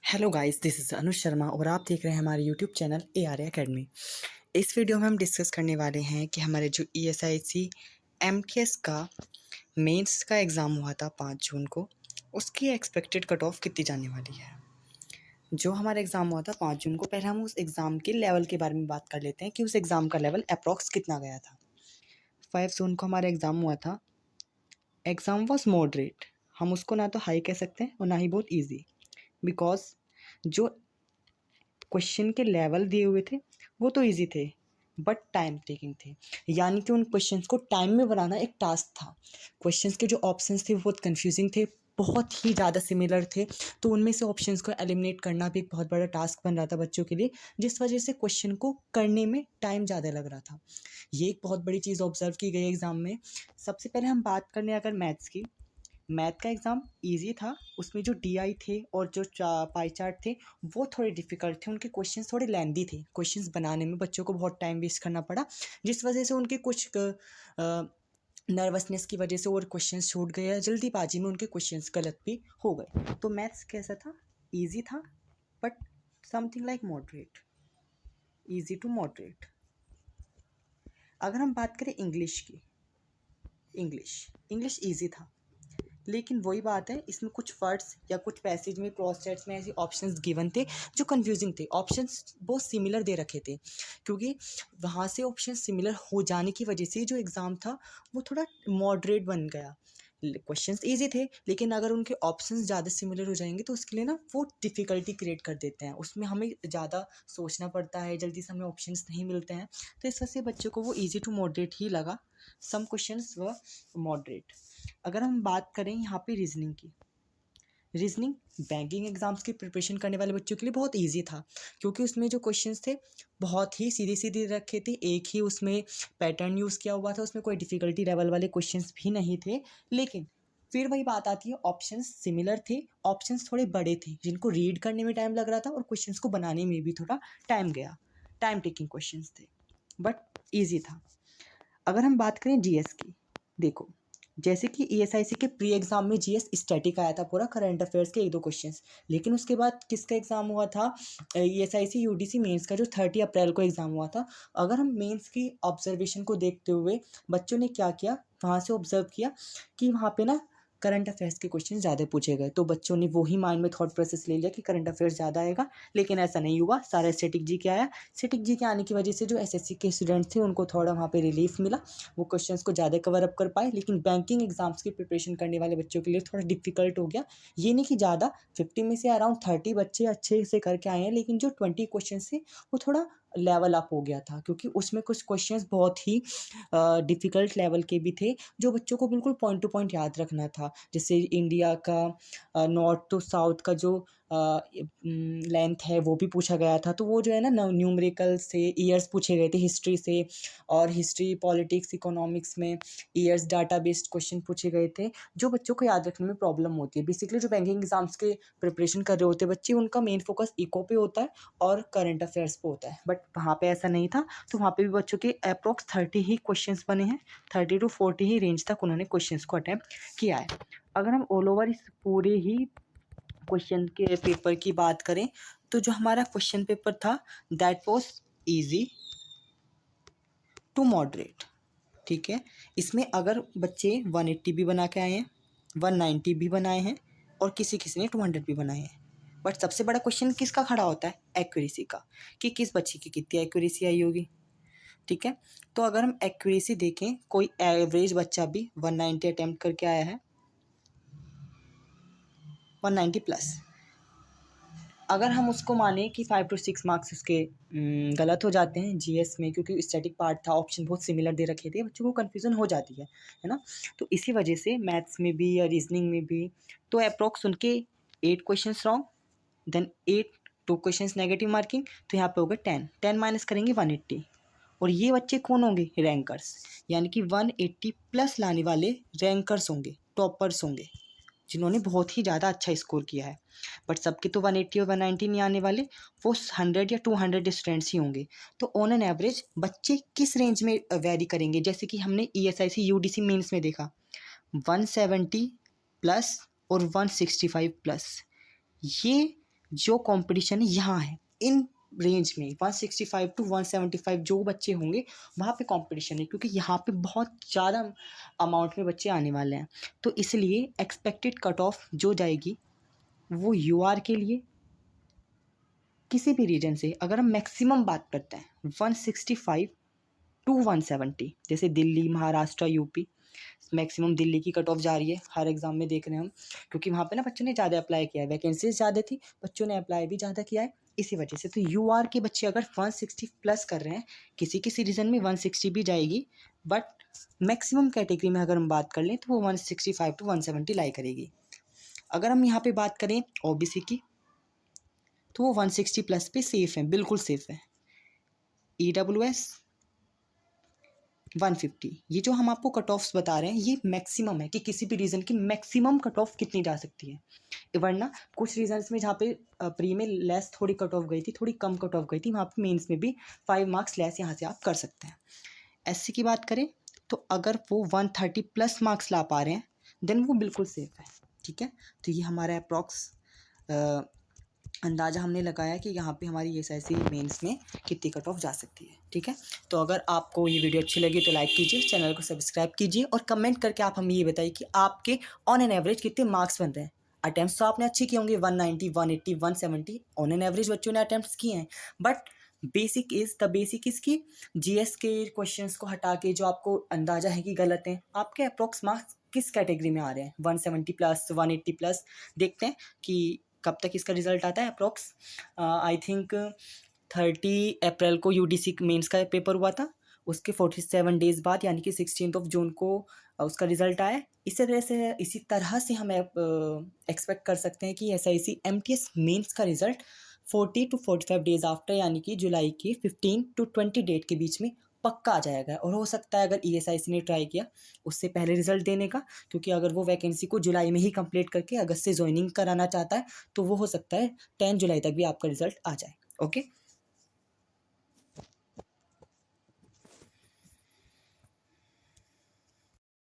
Hello guys, this is Anuj Sharma और आप देख रहे हैं हमारे YouTube channel A R academy. इस वीडियो में हम डिस्कस करने वाले हैं कि हमारे जो E S I C M T S का मेंस का एग्ज़ाम हुआ था 5 जून को, उसकी एक्सपेक्टेड कट ऑफ कितनी जाने वाली है। जो हमारा एग्ज़ाम हुआ था 5 जून को, पहले हम उस एग्ज़ाम के लेवल के बारे में बात कर लेते हैं कि उस एग्ज़ाम का लेवल अप्रॉक्स कितना गया था। 5 जून को हमारा एग्ज़ाम हुआ था। Exam was moderate. हम उसको ना तो हाई कह सकते हैं और ना ही बहुत ईजी, बिकॉज जो क्वेश्चन के लेवल दिए हुए थे वो तो इजी थे बट टाइम टेकिंग थे। यानी कि उन क्वेश्चंस को टाइम में बनाना एक टास्क था। क्वेश्चंस के जो ऑप्शंस थे वो बहुत कंफ्यूजिंग थे, बहुत ही ज़्यादा सिमिलर थे, तो उनमें से ऑप्शंस को एलिमिनेट करना भी एक बहुत बड़ा टास्क बन रहा था बच्चों के लिए, जिस वजह से क्वेश्चन को करने में टाइम ज़्यादा लग रहा था। ये एक बहुत बड़ी चीज़ ऑब्जर्व की गई एग्ज़ाम में। सबसे पहले हम बात करने अगर मैथ्स की, मैथ का एग्ज़ाम इजी था। उसमें जो डीआई थे और जो पाई चार्ट थे वो थोड़े डिफ़िकल्ट थे। उनके क्वेश्चंस थोड़े लेंदी थे। क्वेश्चंस बनाने में बच्चों को बहुत टाइम वेस्ट करना पड़ा, जिस वजह से उनके कुछ नर्वसनेस की वजह से और क्वेश्चंस छूट गए या जल्दीबाजी में उनके क्वेश्चंस गलत भी हो गए। तो मैथ्स कैसा था? ईजी था but something like moderate, easy to moderate. अगर हम बात करें इंग्लिश की, इंग्लिश ईजी था, लेकिन वही बात है, इसमें कुछ वर्ड्स या कुछ पैसेज में क्रॉस चेक्स में ऐसे ऑप्शंस गिवन थे जो कंफ्यूजिंग थे। ऑप्शंस बहुत सिमिलर दे रखे थे, क्योंकि वहाँ से ऑप्शंस सिमिलर हो जाने की वजह से जो एग्ज़ाम था वो थोड़ा मॉडरेट बन गया। क्वेश्चंस इजी थे, लेकिन अगर उनके ऑप्शंस ज़्यादा सिमिलर हो जाएंगे तो उसके लिए ना वो डिफ़िकल्टी क्रिएट कर देते हैं। उसमें हमें ज़्यादा सोचना पड़ता है, जल्दी से हमें ऑप्शंस नहीं मिलते हैं, तो इस वजह से बच्चों को वो ईजी टू मॉडरेट ही लगा। सम क्वेश्चंस व मॉडरेट। अगर हम बात करें यहाँ पे रीजनिंग की, रीजनिंग बैंकिंग एग्जाम्स की प्रिपरेशन करने वाले बच्चों के लिए बहुत इजी था, क्योंकि उसमें जो क्वेश्चंस थे बहुत ही सीधे सीधे रखे थे। एक ही उसमें पैटर्न यूज़ किया हुआ था, उसमें कोई डिफ़िकल्टी लेवल वाले क्वेश्चंस भी नहीं थे। लेकिन फिर वही बात आती है, ऑप्शंस सिमिलर थे, ऑप्शंस थोड़े बड़े थे जिनको रीड करने में टाइम लग रहा था और क्वेश्चंस को बनाने में भी थोड़ा टाइम गया। टाइम टेकिंग क्वेश्चंस थे बट ईजी था। अगर हम बात करें जीएस की, देखो जैसे कि ईएसआईसी के प्री एग्जाम में जीएस स्टैटिक आया था पूरा, करंट अफेयर्स के 1-2 क्वेश्चंस, लेकिन उसके बाद किसका एग्जाम हुआ था? ईएसआईसी यूडीसी मेंस का, जो 30 अप्रैल को एग्जाम हुआ था। अगर हम मेंस की ऑब्जर्वेशन को देखते हुए बच्चों ने क्या किया, वहाँ से ऑब्जर्व किया कि वहाँ पे ना करंट अफेयर्स के क्वेश्चन ज़्यादा पूछे गए, तो बच्चों ने वही माइंड में थॉट प्रोसेस ले लिया कि करंट अफेयर्स ज़्यादा आएगा, लेकिन ऐसा नहीं हुआ। सारा स्टैटिक जी के आया। स्टैटिक जी के आने की वजह से जो एसएससी के स्टूडेंट्स थे उनको थोड़ा वहाँ पे रिलीफ मिला, वो क्वेश्चंस को ज़्यादा कवर अप कर पाए। लेकिन बैंकिंग एग्जाम्स की प्रिपरेशन करने वाले बच्चों के लिए थोड़ा डिफिकल्ट हो गया। ये नहीं कि ज़्यादा, 50 में से अराउंड 30 बच्चे अच्छे से करके आए हैं, लेकिन जो 20 क्वेश्चन थे वो थोड़ा लेवल अप हो गया था, क्योंकि उसमें कुछ क्वेश्चंस बहुत ही डिफ़िकल्ट लेवल के भी थे जो बच्चों को बिल्कुल पॉइंट टू पॉइंट याद रखना था। जैसे इंडिया का नॉर्थ टू साउथ का जो लेंथ है वो भी पूछा गया था, तो वो जो है ना न्यूमेरिकल से ईयर्स पूछे गए थे, हिस्ट्री से, और हिस्ट्री पॉलिटिक्स इकोनॉमिक्स में ईयर्स डाटा बेस्ड क्वेश्चन पूछे गए थे, जो बच्चों को याद रखने में प्रॉब्लम होती है। बेसिकली जो बैंकिंग एग्जाम्स के प्रिपरेशन कर रहे होते हैं बच्चे, उनका मेन फोकस इको पे होता है और करंट अफेयर्स पे होता है, बट वहाँ पे ऐसा नहीं था। तो वहाँ पे भी बच्चों के अप्रॉक्स 30 ही क्वेश्चंस बने हैं, 30 to 40 ही रेंज तक उन्होंने क्वेश्चंस को अटैम्प्ट किया है। अगर हम ऑल ओवर इस पूरे ही क्वेश्चन के पेपर की बात करें, तो जो हमारा क्वेश्चन पेपर था that was easy to moderate. ठीक है, इसमें अगर बच्चे 180 भी बना के आए हैं, 190 भी बनाए हैं, और किसी किसी ने 200 भी बनाए हैं, बट सबसे बड़ा क्वेश्चन किसका खड़ा होता है? एक्यूरेसी का, कि किस बच्चे की कितनी एक्यूरेसी आई होगी। ठीक है, तो अगर हम एक्यूरेसी देखें, कोई एवरेज बच्चा भी 190 अटैम्प्ट करके आया है, 190 प्लस। अगर हम उसको माने कि 5 to 6 मार्क्स उसके गलत हो जाते हैं जीएस में, क्योंकि स्टैटिक पार्ट था, ऑप्शन बहुत सिमिलर दे रखे थे, बच्चों को कन्फ्यूजन हो जाती है ना। तो इसी वजह से मैथ्स में भी या रीजनिंग में भी तो अप्रॉक्स उनके 8 questions wrong, then 2 questions negative marking, तो यहाँ पे होगा 10 माइनस करेंगे 180। और ये बच्चे कौन होंगे? रैंकर्स, यानी कि 180 प्लस लाने वाले रैंकर्स होंगे, टॉपर्स होंगे, जिन्होंने बहुत ही ज़्यादा अच्छा स्कोर किया है। बट सबके तो 180 और 190 नहीं आने वाले, वो 100 या 200 स्टूडेंट्स ही होंगे। तो ऑन एन एवरेज बच्चे किस रेंज में वेरी करेंगे? जैसे कि हमने ईएसआईसी यूडीसी मेंस में देखा, 170 प्लस और 165 प्लस, ये जो कंपटीशन यहाँ है इन रेंज में 165 टू 175 जो बच्चे होंगे वहाँ पे कंपटीशन है, क्योंकि यहाँ पे बहुत ज़्यादा अमाउंट में बच्चे आने वाले हैं। तो इसलिए एक्सपेक्टेड कट ऑफ जो जाएगी वो यूआर के लिए किसी भी रीजन से, अगर हम मैक्सिमम बात करते हैं 165 टू 170, जैसे दिल्ली, महाराष्ट्र, यूपी, मैक्सिमम दिल्ली की कट ऑफ जा रही है हर एग्ज़ाम में देख रहे हैं हम, क्योंकि वहाँ पे ना बच्चों ने ज़्यादा अप्लाई किया है, वैकेंसीज ज़्यादा थी, बच्चों ने अप्लाई भी ज़्यादा किया है इसी वजह से। तो यूआर के बच्चे अगर 160 प्लस कर रहे हैं, किसी किसी रीज़न में 160 भी जाएगी, बट मैक्सिमम कैटेगरी में अगर हम बात कर लें तो वो 165 टू 170 लाई करेगी। अगर हम यहाँ पे बात करें ओबीसी की तो वो 160 प्लस पे सेफ़ है, बिल्कुल सेफ़ है। EWS 150, ये जो हम आपको कट ऑफ्स बता रहे हैं ये मैक्सिमम है कि किसी भी रीज़न की मैक्सिमम कट ऑफ कितनी जा सकती है। वरना कुछ रीजन्स में जहाँ पे प्री में लेस थोड़ी कट ऑफ गई थी, थोड़ी कम कट ऑफ गई थी, वहाँ पे मेंस में भी 5 मार्क्स लेस यहाँ से आप कर सकते हैं। एससी की बात करें तो अगर वो 130 प्लस मार्क्स ला पा रहे हैं देन वो बिल्कुल सेफ़ है, ठीक है। तो ये हमारा अप्रॉक्स अंदाज़ा हमने लगाया कि यहाँ पे हमारी एसआईसी मेंस में कितनी कट ऑफ जा सकती है, ठीक है। तो अगर आपको ये वीडियो अच्छी लगी तो लाइक कीजिए, चैनल को सब्सक्राइब कीजिए और कमेंट करके आप हमें ये बताइए कि आपके ऑन एन एवरेज कितने मार्क्स बन रहे हैं। अटैम्प्ट्स तो आपने अच्छे किए होंगे, 190, 180, 170 ऑन एन एवरेज बच्चों ने अटैम्प्ट्स किए हैं, बट बेसिक इज़ की जीएस के क्वेश्चंस को हटा के जो आपको अंदाज़ा है कि गलत हैं, आपके अप्रॉक्स मार्क्स किस कैटेगरी में आ रहे हैं, 170 प्लस, 180 प्लस। देखते हैं कि कब तक इसका रिजल्ट आता है अप्रॉक्स। आई थिंक 30 अप्रैल को यूडीसी मेंस का पेपर हुआ था, उसके 47 डेज़ बाद यानी कि 16 जून को उसका रिजल्ट आया। इसी तरह से हम एक्सपेक्ट कर सकते हैं कि एसआईसी एमटीएस मेंस का रिजल्ट 40 टू 45 डेज़ आफ्टर यानी कि जुलाई की 15 टू 20 डेट के बीच में पक्का आ जाएगा। और हो सकता है अगर ईएसआईसी ने ट्राई किया उससे पहले रिजल्ट देने का, क्योंकि अगर वो वैकेंसी को जुलाई में ही कंप्लीट करके अगस्त से ज्वाइनिंग कराना चाहता है तो वो हो सकता है 10 जुलाई तक भी आपका रिजल्ट आ जाए। ओके।